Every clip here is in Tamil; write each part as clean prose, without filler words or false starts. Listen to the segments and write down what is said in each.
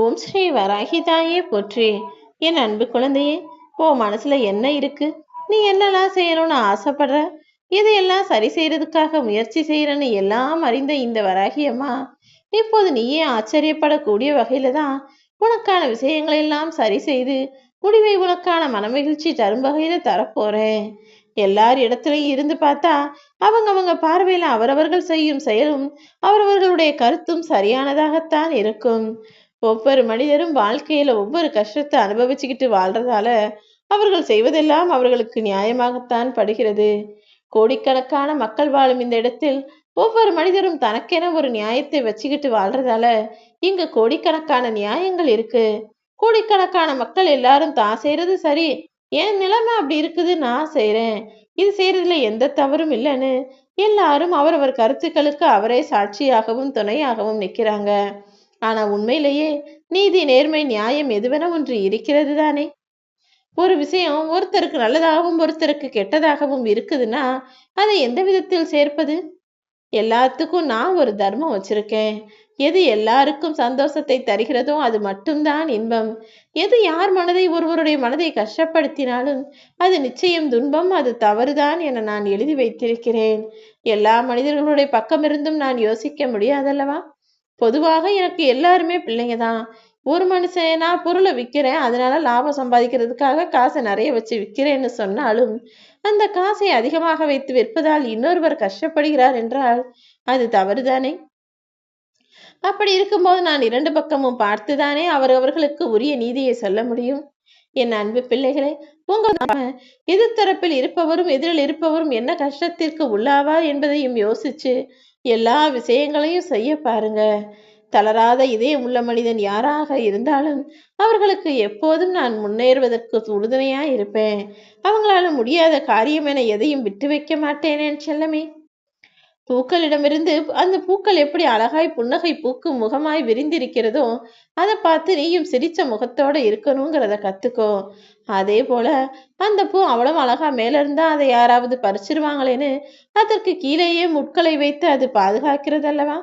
ஓம் ஸ்ரீ வராகிதாயே போற்றி. என் அன்பு குழந்தையே, உன் மனசுல என்ன இருக்கு? நீ என்னெல்லாம் செய்யணும்னு ஆசைப்படுற? இதையெல்லாம் சரி செய்யறதுக்காக முயற்சி செய்யறன்னு எல்லாம் அறிந்த இந்த வராகியம்மா இப்போது நீயே ஆச்சரியப்படக்கூடிய வகையில தான் உனக்கான விஷயங்களை எல்லாம் சரி செய்து முடிவை உனக்கான மனமகிழ்ச்சி தரும் வகையில தரப்போறேன். எல்லார் இடத்துலையும் இருந்து பார்த்தா அவங்க பார்வையில அவரவர்கள் செய்யும் செயலும் அவரவர்களுடைய கருத்தும் சரியானதாகத்தான் இருக்கும். ஒவ்வொரு மனிதரும் வாழ்க்கையில ஒவ்வொரு கஷ்டத்தை அனுபவிச்சுக்கிட்டு வாழ்றதால அவர்கள் செய்வதெல்லாம் அவர்களுக்கு நியாயமாகத்தான் படுகிறது. கோடிக்கணக்கான மக்கள் வாழும் இந்த இடத்தில் ஒவ்வொரு மனிதரும் தனக்கென ஒரு நியாயத்தை வச்சுக்கிட்டு வாழ்றதால இங்க கோடிக்கணக்கான நியாயங்கள் இருக்கு. கோடிக்கணக்கான மக்கள் எல்லாரும் தான் செய்யறது சரி, என் நிலைமை அப்படி இருக்குது, நான் செய்யறேன், இது செய்யறதுல எந்த தவறும் இல்லைன்னு எல்லாரும் அவரவர் கருத்துக்களுக்கு அவரே சாட்சியாகவும் துணையாகவும் நிற்கிறாங்க. ஆனா உண்மையிலேயே நீதி, நேர்மை, நியாயம் எதுவென ஒன்று இருக்கிறது தானே. ஒரு விஷயம் ஒருத்தருக்கு நல்லதாகவும் ஒருத்தருக்கு கெட்டதாகவும் இருக்குதுன்னா அதை எந்த விதத்தில் சேர்ப்பது? எல்லாத்துக்கும் நான் ஒரு தர்மம் வச்சிருக்கேன். எது எல்லாருக்கும் சந்தோஷத்தை தருகிறதோ அது மட்டும்தான் இன்பம். எது யார் மனதை ஒருவருடைய மனதை கஷ்டப்படுத்தினாலும் அது நிச்சயம் துன்பம், அது தவறுதான் என நான் எழுதி வைத்திருக்கிறேன். எல்லா மனிதர்களுடைய பக்கமிருந்தும் நான் யோசிக்க முடியாதல்லவா? பொதுவாக எனக்கு எல்லாருமே பிள்ளைங்க தான். ஒரு மனுஷன் நான் பொருளை விற்கிறேன், அதனால லாபம் சம்பாதிக்கிறதுக்காக காசை நிறைய வச்சு விற்கிறேன்னு சொன்னாலும் அந்த காசை அதிகமாக வைத்து விற்பதால் இன்னொருவர் கஷ்டப்படுகிறார் என்றால் அது தவறுதானே. அப்படி இருக்கும்போது நான் இரண்டு பக்கமும் பார்த்துதானே அவர்களுக்கு உரிய நீதியை சொல்ல முடியும். என் அன்பு பிள்ளைகளே, உங்க எதிர்த்தரப்பில் இருப்பவரும் எதிரில் இருப்பவரும் என்ன கஷ்டத்திற்கு உள்ளாவார் என்பதையும் யோசிச்சு எல்லா விஷயங்களையும் செய்ய பாருங்க. தளராத இதயம் உள்ள மனிதன் யாராக இருந்தாலும் அவர்களுக்கு எப்போதும் நான் முன்னேறுவதற்கு உறுதுணையா இருப்பேன். அவங்களால முடியாத காரியம் என எதையும் விட்டு வைக்க மாட்டேனேன் செல்லமே. பூக்களிடமிருந்து அந்த பூக்கள் எப்படி அழகாய் புன்னகை பூக்கும் முகமாய் விரிந்திருக்கிறதோ அதை பார்த்து நீயும் சிரிச்ச முகத்தோட இருக்கணுங்கிறத கத்துக்கோ. அதே போல அந்த பூ அவ்வளவு அழகா மேல இருந்தா அதை யாராவது பறிச்சிருவாங்களேன்னு அதற்கு கீழேயே முட்களை வைத்து அது பாதுகாக்கிறது அல்லவா.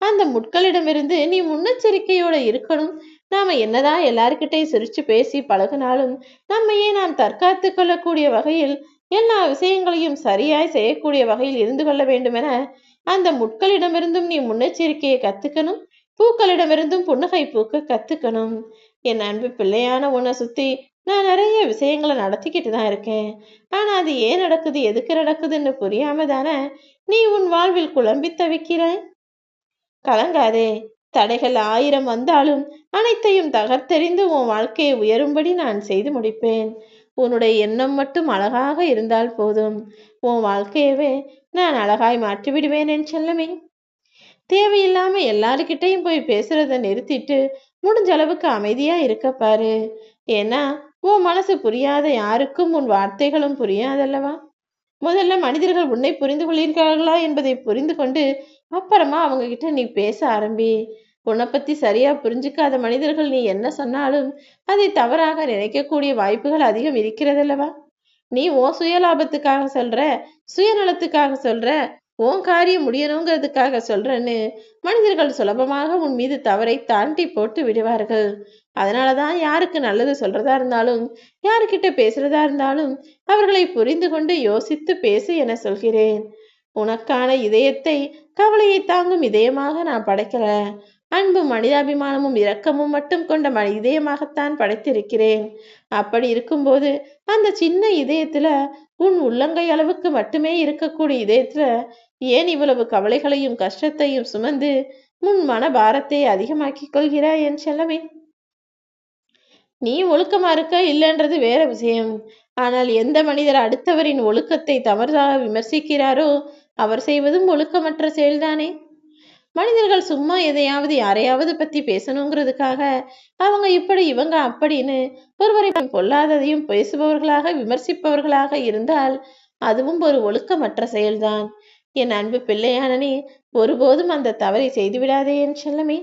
அந்த முட்களிடமிருந்து நீ முன்னெச்சரிக்கையோட இருக்கணும். நாம என்னதான் எல்லார்கிட்டையும் சிரிச்சு பேசி பழகினாலும் நம்மையே நாம் தற்காத்து கொள்ளக்கூடிய வகையில் எல்லா விஷயங்களையும் சரியாய் செய்யக்கூடிய வகையில் இருந்து கொள்ள வேண்டுமென அந்த முட்களிடமிருந்தும் நீ முன்னெச்சரிக்கையை கத்துக்கணும். பூக்களிடமிருந்தும் புன்னகை பூக்க கத்துக்கணும். என் அன்பு பிள்ளையான உன்னை சுத்தி நான் நிறைய விஷயங்களை நடத்திக்கிட்டு தான் இருக்கேன். ஆனா அது ஏன் நடக்குது, எதுக்கு நடக்குதுன்னு புரியாம தானே நீ உன் வாழ்வில் குழம்பி தவிக்கிறாய். கலங்காதே. தடைகள் 1000 வந்தாலும் அனைத்தையும் தகர்த்தெறிந்து உன் வாழ்க்கையை உயரும்படி நான் செய்து முடிப்பேன். உன்னுடைய எண்ணம் மட்டும் அழகாக இருந்தால் போதும். உன் வாழ்க்கையவே நான் அழகாய் மாற்றிவிடுவேன் என் செல்லமே. தேவையில்லாம எல்லாருக்கிட்டையும் போய் பேசுறத நிறுத்திட்டு முடிஞ்ச அளவுக்கு அமைதியா இருக்க பாரு. ஏன்னா உன் மனசு புரியாத யாருக்கும் உன் வார்த்தைகளும் புரியாதல்லவா. முதல்ல மனிதர்கள் உன்னை புரிந்து கொள்கிறார்களா என்பதை புரிந்து கொண்டு அப்புறமா அவங்க கிட்ட நீ பேச ஆரம்பி. உன்னை பத்தி சரியா புரிஞ்சுக்காத மனிதர்கள் நீ என்ன சொன்னாலும் அதை தவறாக நினைக்கக்கூடிய வாய்ப்புகள் அதிகம் இருக்கிறதல்லவா. நீ உன் சுயலாபத்துக்காக சொல்ற, சுயநலத்துக்காக சொல்ற, உன் காரியம் முடியணுங்கிறதுக்காக சொல்றன்னு மனிதர்கள் சுலபமாக உன் மீது தவறை தாண்டி போட்டு விடுவார்கள். அதனாலதான் யாருக்கு நல்லது சொல்றதா இருந்தாலும் யாருக்கிட்ட பேசுறதா இருந்தாலும் அவர்களை புரிந்து கொண்டு யோசித்து பேசு என சொல்கிறேன். உனக்கான இதயத்தை கவலையை தாங்கும் இதயமாக நான் படைக்கல. அன்பும் மனிதாபிமானமும் இரக்கமும் மட்டும் கொண்ட இதயமாகத்தான் படைத்திருக்கிறேன். அப்படி இருக்கும்போது அந்த சின்ன இதயத்துல உன் உள்ளங்கை அளவுக்கு மட்டுமே இருக்கக்கூடிய இதயத்துல ஏன் இவ்வளவு கவலைகளையும் கஷ்டத்தையும் சுமந்து உன் மன பாரத்தை அதிகமாக்கிக் கொள்கிறாய் என் செல்லமே. நீ ஒழுக்கமா இருக்க இல்லைன்றது வேற விஷயம். ஆனால் எந்த மனிதர் அடுத்தவரின் ஒழுக்கத்தை தவறாக விமர்சிக்கிறாரோ அவர் செய்வதும் ஒழுக்கமற்ற செயல்தானே. மனிதர்கள் சும்மா எதையாவது யாரையாவது பத்தி பேசணுங்கிறதுக்காக அவங்க இப்படி இவங்க அப்படின்னு ஒருவரை பொல்லாததையும் பேசுபவர்களாக விமர்சிப்பவர்களாக இருந்தால் அதுவும் ஒரு ஒழுக்கமற்ற செயல்தான். என் அன்பு பிள்ளையான நீ ஒருபோதும் அந்த தவறை செய்து விடாதே என் செல்லமே.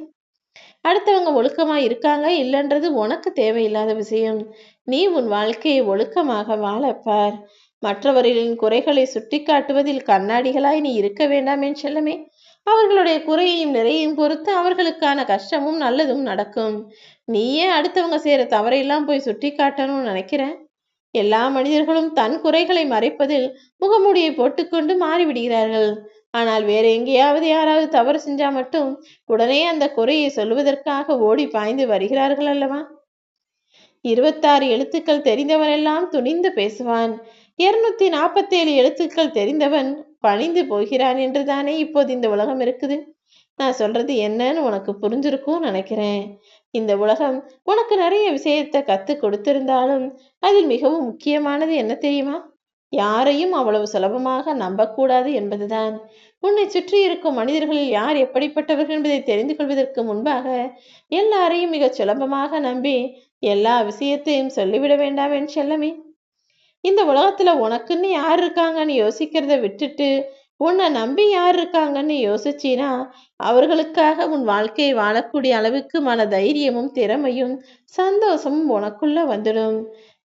அடுத்தவங்க ஒழுக்கமா இருக்காங்க இல்லைன்றது உனக்கு தேவையில்லாத விஷயம். நீ உன் வாழ்க்கையை ஒழுக்கமாக வாழப்பார். மற்றவர்களின் குறைகளை சுட்டி காட்டுவதில் கண்ணாடிகளாய் நீ இருக்க வேண்டாம் என் செல்லமே. அவர்களுடைய குறையையும் நிறையையும் பொறுத்து அவர்களுக்கான கஷ்டமும் நல்லதும் நடக்கும். நீயே அடுத்தவங்க செய்யற தவறையெல்லாம் போய் சுட்டி காட்டணும்னு நினைக்கிற? எல்லா மனிதர்களும் தன் குறைகளை மறைப்பதில் முகமூடியை போட்டுக்கொண்டு மாறிவிடுகிறார்கள். ஆனால் வேற எங்கேயாவது யாராவது தவறு செஞ்சா மட்டும் உடனே அந்த குறையை சொல்லுவதற்காக ஓடி பாய்ந்து வருகிறார்கள் அல்லவா? 26 எழுத்துக்கள் தெரிந்தவனெல்லாம் துணிந்து பேசுவான். 247 எழுத்துக்கள் தெரிந்தவன் பணிந்து போகிறான் என்றுதானே இப்போது இந்த உலகம் இருக்குது. நான் சொல்றது என்னன்னு உனக்கு புரிஞ்சிருக்கும்னு நினைக்கிறேன். இந்த உலகம் உனக்கு நிறைய விஷயத்தை கத்து கொடுத்திருந்தாலும் அதில் மிகவும் முக்கியமானது என்ன தெரியுமா? யாரையும் அவ்வளவு சுலபமாக நம்பக்கூடாது என்பதுதான். உன்னை சுற்றி இருக்கும் மனிதர்களில் யார் எப்படிப்பட்டவர்கள் என்பதை தெரிந்து கொள்வதற்கு முன்பாக எல்லாரையும் மிக சுலபமாக நம்பி எல்லா விஷயத்தையும் சொல்லிவிட வேண்டாம் என் செல்லமே. இந்த உலகத்துல உனக்குன்னு யார் இருக்காங்கன்னு யோசிக்கிறத விட்டுட்டு உன்னை நம்பி யார் இருக்காங்கன்னு யோசிச்சினா அவர்களுக்காக உன் வாழ்க்கையை வாழக்கூடிய அளவுக்கு மன தைரியமும் திறமையும் சந்தோஷமும் உனக்குள்ள வந்துடும்.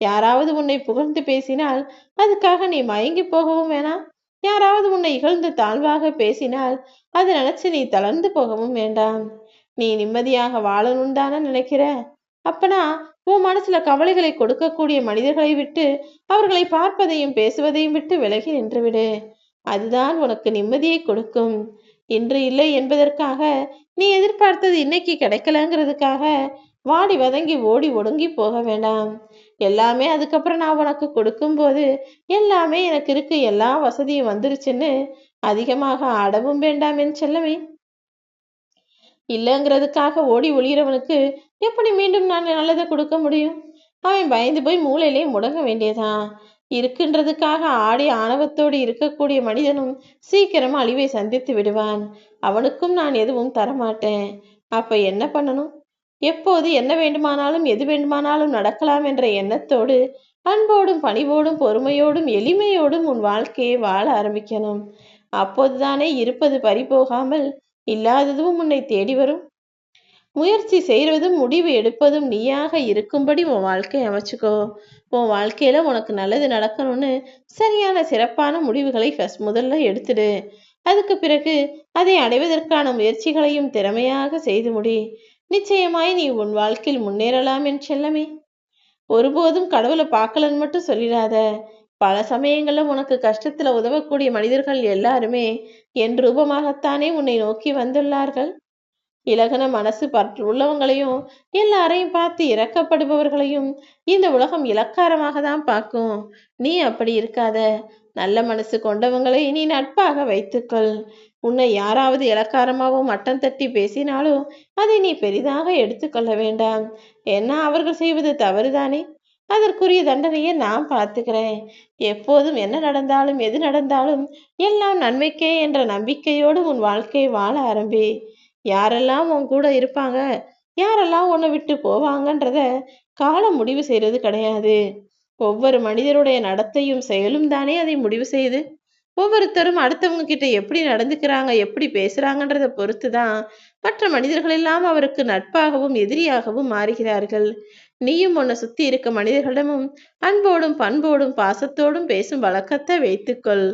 யாராவது உன்னை புகழ்ந்து பேசினால் அதுக்காக நீ மயங்கி போகவும் வேணாம். யாராவது உன்னை இகழ்ந்து தாழ்வாக பேசினால் அதை நினைச்சு நீ தளர்ந்து போகவும் வேண்டாம். நீ நிம்மதியாக வாழணும் தானே நினைக்கிற? அப்பனா உன் மனசுல கவலைகளை கொடுக்கக்கூடிய மனிதர்களை விட்டு அவர்களை பார்ப்பதையும் பேசுவதையும் விட்டு விலகி நின்றுவிடு. அதுதான் உனக்கு நிம்மதியை கொடுக்கும். இன்று இல்லை என்பதற்காக நீ எதிர்பார்த்தது இன்னைக்கு கிடைக்கலங்கிறதுக்காக வாடி வதங்கி ஓடி ஒடுங்கி போக வேண்டாம். எல்லாமே அதுக்கப்புறம் நான் உனக்கு கொடுக்கும்போது எல்லாமே எனக்கு இருக்கு, எல்லா வசதியும் வந்துருச்சுன்னு அதிகமாக ஆடவும் வேண்டாம் என் செல்லமே. இல்லைங்கிறதுக்காக ஓடி ஒளிகிறவனுக்கு எப்படி மீண்டும் நான் நல்லதை கொடுக்க முடியும்? அவன் பயந்து போய் மூளையிலே முடங்க வேண்டியதான். இருக்குன்றதுக்காக ஆடி ஆணவத்தோடு இருக்கக்கூடிய மனிதனும் சீக்கிரமா அழிவை சந்தித்து விடுவான். அவனுக்கும் நான் எதுவும் தரமாட்டேன். அப்ப என்ன பண்ணணும்? எப்போது என்ன வேண்டுமானாலும் எது வேண்டுமானாலும் நடக்கலாம் என்ற எண்ணத்தோடு அன்போடும் பணிவோடும் பொறுமையோடும் எளிமையோடும் உன் வாழ்க்கையை வாழ ஆரம்பிக்கணும். அப்போதுதானே இருப்பது பறிபோகாமல் இல்லாததும் உன்னை தேடி வரும். முயற்சி செய்வதும் முடிவு எடுப்பதும் நீயாக இருக்கும்படி உன் வாழ்க்கையை அமைச்சுக்கோ. உன் வாழ்க்கையில உனக்கு நல்லது நடக்கணும்னு சரியான சிறப்பான முடிவுகளை முதல்ல எடுத்துடு. அதுக்கு பிறகு அதை அடைவதற்கான முயற்சிகளையும் திறமையாக செய்து முடி. நிச்சயமாய் நீ உன் வாழ்க்கையில் முன்னேறலாம் என் செல்லமே. ஒருபோதும் கடவுளை பார்க்கலன்னு மட்டும் சொல்லிடாத. பல சமயங்கள்ல உனக்கு கஷ்டத்துல உதவக்கூடிய மனிதர்கள் எல்லாருமே என் ரூபமாகத்தானே உன்னை நோக்கி வந்துள்ளார்கள். இலகன மனசு உள்ளவங்களையும் எல்லாரையும் பார்த்து இறக்கப்படுபவர்களையும் இந்த உலகம் இலக்காரமாக தான் பார்க்கும். நீ அப்படி இருக்காத. நல்ல மனசு கொண்டவங்களை நீ நட்பாக வைத்துக்கொள். உன்னை யாராவது இலக்காரமாகவும் மட்டம் தட்டி பேசினாலும் அதை நீ பெரிதாக எடுத்துக்கொள்ள வேண்டாம். ஏன்னா அவர்கள் செய்வது தவறுதானே. அதற்குரிய தண்டனையை நான் பார்த்துக்கிறேன். எப்போதும் என்ன நடந்தாலும் எது நடந்தாலும் எல்லாம் நன்மைக்கே என்ற நம்பிக்கையோடு உன் வாழ்க்கையை வாழ ஆரம்பி. யாரெல்லாம் உன் கூட இருப்பாங்க, யாரெல்லாம் உன்னை விட்டு போவாங்கன்றத காலம் முடிவு செய்யறது கிடையாது. ஒவ்வொரு மனிதருடைய நடத்தையும் செயலும் தானே அதை முடிவு செய்யுது. ஒவ்வொருத்தரும் அடுத்தவங்க கிட்ட எப்படி நடந்துக்கிறாங்க, எப்படி பேசுறாங்கன்றத பொறுத்துதான் மற்ற மனிதர்கள் எல்லாம் அவருக்கு நட்பாகவும் எதிரியாகவும் மாறுகிறார்கள். நீயும் உன்னை சுத்தி இருக்க மனிதர்களிடமும் அன்போடும் பண்போடும் பாசத்தோடும் பேசும் வழக்கத்தை வைத்துக்கொள்.